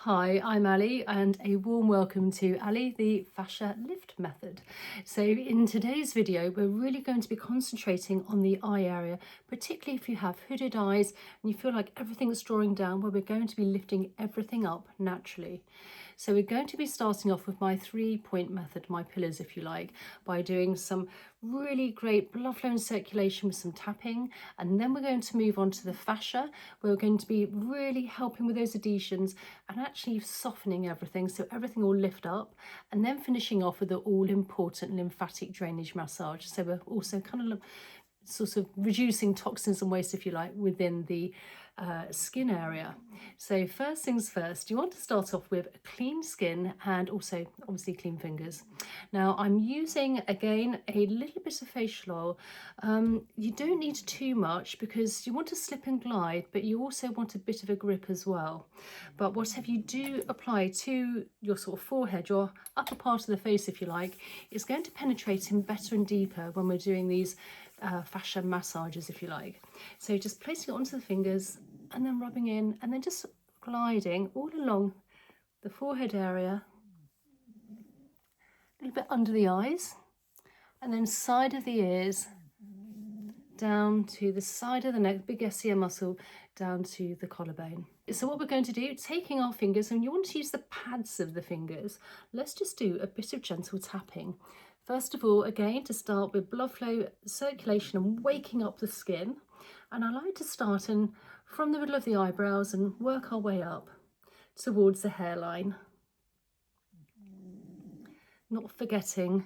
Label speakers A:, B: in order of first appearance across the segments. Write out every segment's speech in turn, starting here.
A: Hi, I'm Ali and a warm welcome to Ali, the Fascia Lift Method. So in today's video, we're really going to be concentrating on the eye area, particularly if you have hooded eyes and you feel like everything's drawing down, where we're going to be lifting everything up naturally. So we're going to be starting off with my 3-point method, my pillars if you like, by doing some really great blood flow and circulation with some tapping, and then we're going to move on to the fascia, where we're going to be really helping with those adhesions and actually softening everything so everything will lift up, and then finishing off with the all-important lymphatic drainage massage. So we're also kind of sort of reducing toxins and waste, if you like, within the skin area. So first things first, you want to start off with a clean skin and also obviously clean fingers. Now I'm using again a little bit of facial oil. You don't need too much because you want to slip and glide, but you also want a bit of a grip as well. But whatever you do apply to your sort of forehead, your upper part of the face if you like, is going to penetrate in better and deeper when we're doing these fascia massages if you like. So just placing it onto the fingers and then rubbing in and then just gliding all along the forehead area, a little bit under the eyes, and then side of the ears, down to the side of the neck, the big SCM muscle, down to the collarbone. So what we're going to do, taking our fingers, and you want to use the pads of the fingers, let's just do a bit of gentle tapping. First of all, again, to start with blood flow, circulation and waking up the skin. And I like to start from the middle of the eyebrows and work our way up towards the hairline. Not forgetting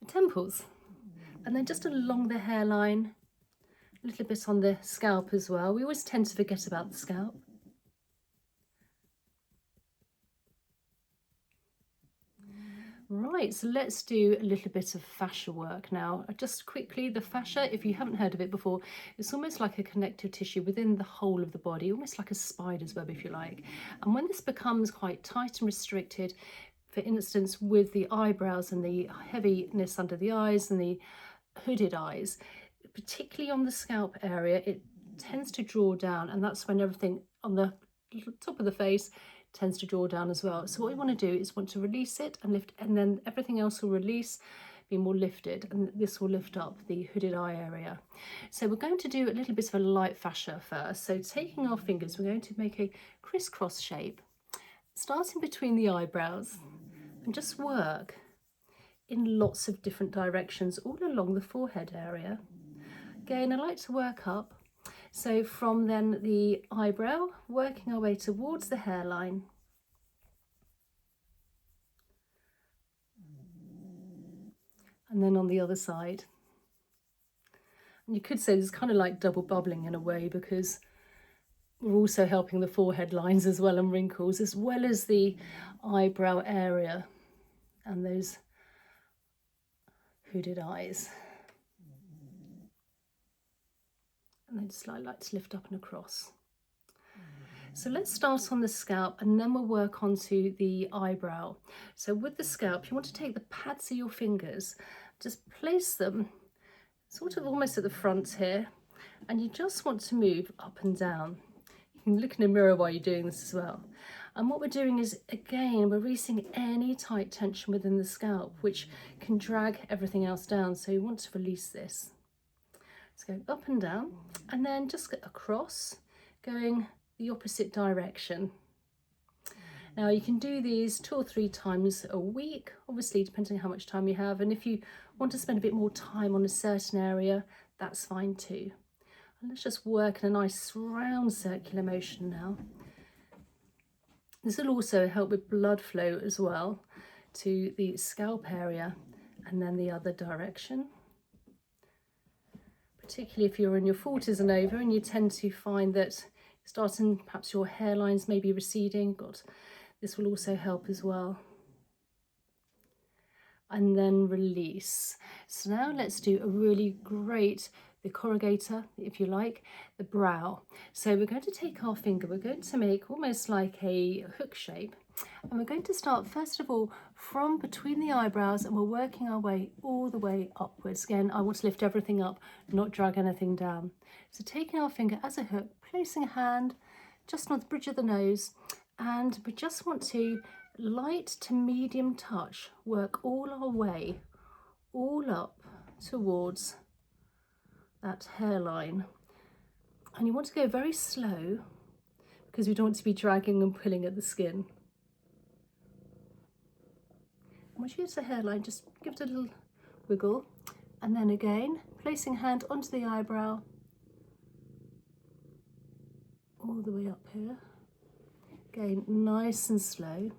A: the temples. And then just along the hairline, a little bit on the scalp as well. We always tend to forget about the scalp. Right, so let's do a little bit of fascia work now. Just quickly, the fascia, if you haven't heard of it before, it's almost like a connective tissue within the whole of the body, almost like a spider's web if you like. And when this becomes quite tight and restricted, for instance with the eyebrows and the heaviness under the eyes and the hooded eyes, particularly on the scalp area, it tends to draw down, and that's when everything on the top of the face tends to draw down as well. So what we want to do is want to release it and lift, and then everything else will release, be more lifted, and this will lift up the hooded eye area. So we're going to do a little bit of a light fascia first. So taking our fingers, we're going to make a crisscross shape, starting between the eyebrows, and just work in lots of different directions all along the forehead area. Again, I like to work up. So from then the eyebrow, working our way towards the hairline. And then on the other side. And you could say this is kind of like double bubbling in a way, because we're also helping the forehead lines as well and wrinkles, as well as the eyebrow area and those hooded eyes. And then just like to lift up and across. So let's start on the scalp and then we'll work onto the eyebrow. So with the scalp, you want to take the pads of your fingers, just place them sort of almost at the front here, and you just want to move up and down. You can look in a mirror while you're doing this as well. And what we're doing is, again, we're releasing any tight tension within the scalp, which can drag everything else down. So you want to release this. So go up and down, and then just get across, going the opposite direction. Now you can do these 2 or 3 times a week, obviously depending on how much time you have. And if you want to spend a bit more time on a certain area, that's fine too. And let's just work in a nice round circular motion now. This will also help with blood flow as well to the scalp area, and then the other direction. Particularly if you're in your 40s and over and you tend to find that starting, perhaps your hairlines may be receding, this will also help as well. And then release. So now let's do a really great, the corrugator, if you like, the brow. So we're going to take our finger, we're going to make almost like a hook shape, and we're going to start first of all from between the eyebrows, and we're working our way all the way upwards. Again, I want to lift everything up, not drag anything down. So taking our finger as a hook, placing a hand just on the bridge of the nose, And we just want to light to medium touch work all our way, all up towards that hairline. And you want to go very slow because we don't want to be dragging and pulling at the skin. Once you get to the hairline, just give it a little wiggle, and then again placing hand onto the eyebrow all the way up here. Again, nice and slow.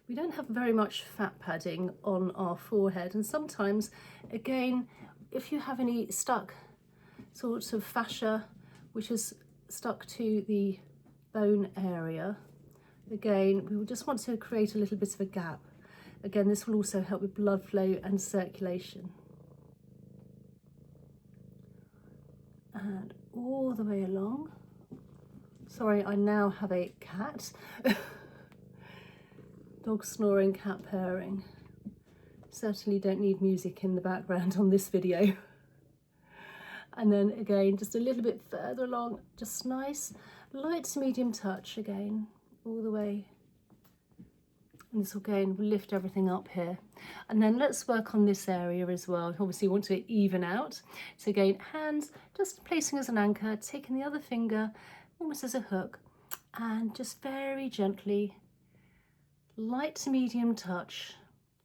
A: We don't have very much fat padding on our forehead, and sometimes, again, if you have any stuck sorts of fascia which is stuck to the bone area, again, we will just want to create a little bit of a gap. Again, this will also help with blood flow and circulation. And all the way along. Sorry, I now have a cat. Dog snoring, cat purring. Certainly don't need music in the background on this video. And then again, just a little bit further along, just nice, light to medium touch again, all the way. And this again will lift everything up here. And then let's work on this area as well. Obviously you want to even out. So again, hands just placing as an anchor, taking the other finger almost as a hook, and just very gently, light to medium touch,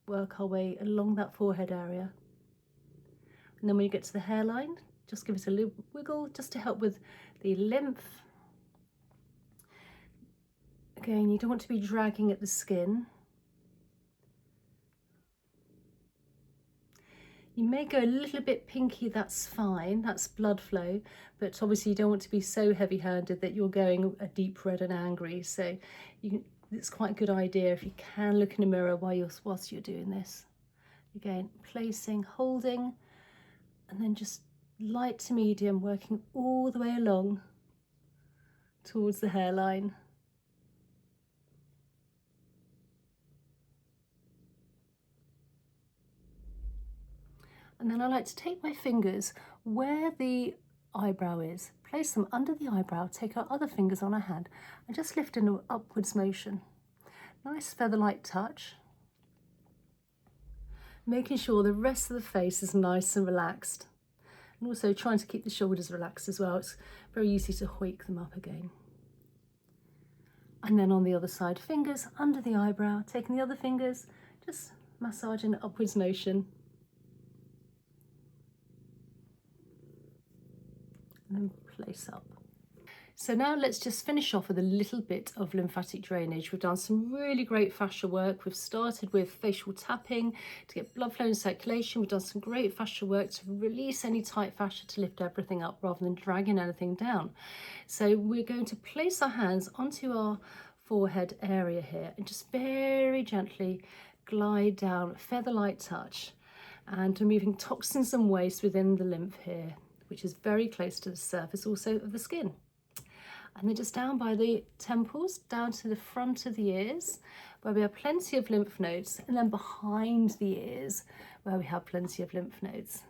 A: work our way along that forehead area. And then when you get to the hairline, just give it a little wiggle just to help with the lymph. Again, you don't want to be dragging at the skin. You may go a little bit pinky, that's fine, that's blood flow, but obviously you don't want to be so heavy-handed that you're going a deep red and angry. So it's quite a good idea if you can look in a mirror whilst you're doing this. Again, placing, holding, and then just light to medium, working all the way along towards the hairline. And then I like to take my fingers where the eyebrow is, place them under the eyebrow, take our other fingers on our hand and just lift in an upwards motion. Nice feather-like touch. Making sure the rest of the face is nice and relaxed. And also trying to keep the shoulders relaxed as well. It's very easy to hoik them up again. And then on the other side, fingers under the eyebrow, taking the other fingers, just massaging an upwards motion. And then place up. So now let's just finish off with a little bit of lymphatic drainage. We've done some really great fascia work. We've started with facial tapping to get blood flow and circulation. We've done some great fascia work to release any tight fascia to lift everything up rather than dragging anything down. So we're going to place our hands onto our forehead area here and just very gently glide down, feather-like touch, and removing toxins and waste within the lymph here, which is very close to the surface also of the skin. And then just down by the temples, down to the front of the ears, where we have plenty of lymph nodes, and then behind the ears, where we have plenty of lymph nodes.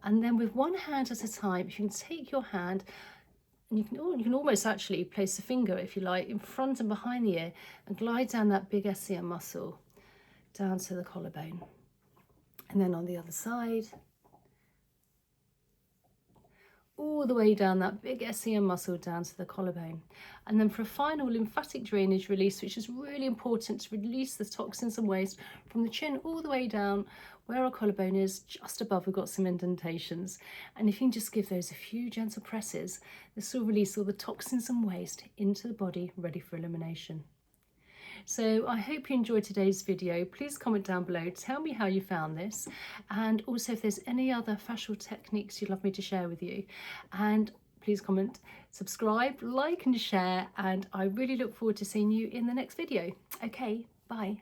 A: And then with one hand at a time, you can take your hand, and you can almost actually place a finger, if you like, in front and behind the ear, and glide down that big SCM muscle, down to the collarbone. And then on the other side, all the way down that big SCM muscle down to the collarbone. And then for a final lymphatic drainage release, which is really important to release the toxins and waste from the chin all the way down where our collarbone is, just above we've got some indentations. And if you can just give those a few gentle presses, this will release all the toxins and waste into the body, ready for elimination. So I hope you enjoyed today's video. Please comment down below, tell me how you found this, and also if there's any other fascial techniques you'd love me to share with you. And please comment, subscribe, like and share, and I really look forward to seeing you in the next video. Okay, bye.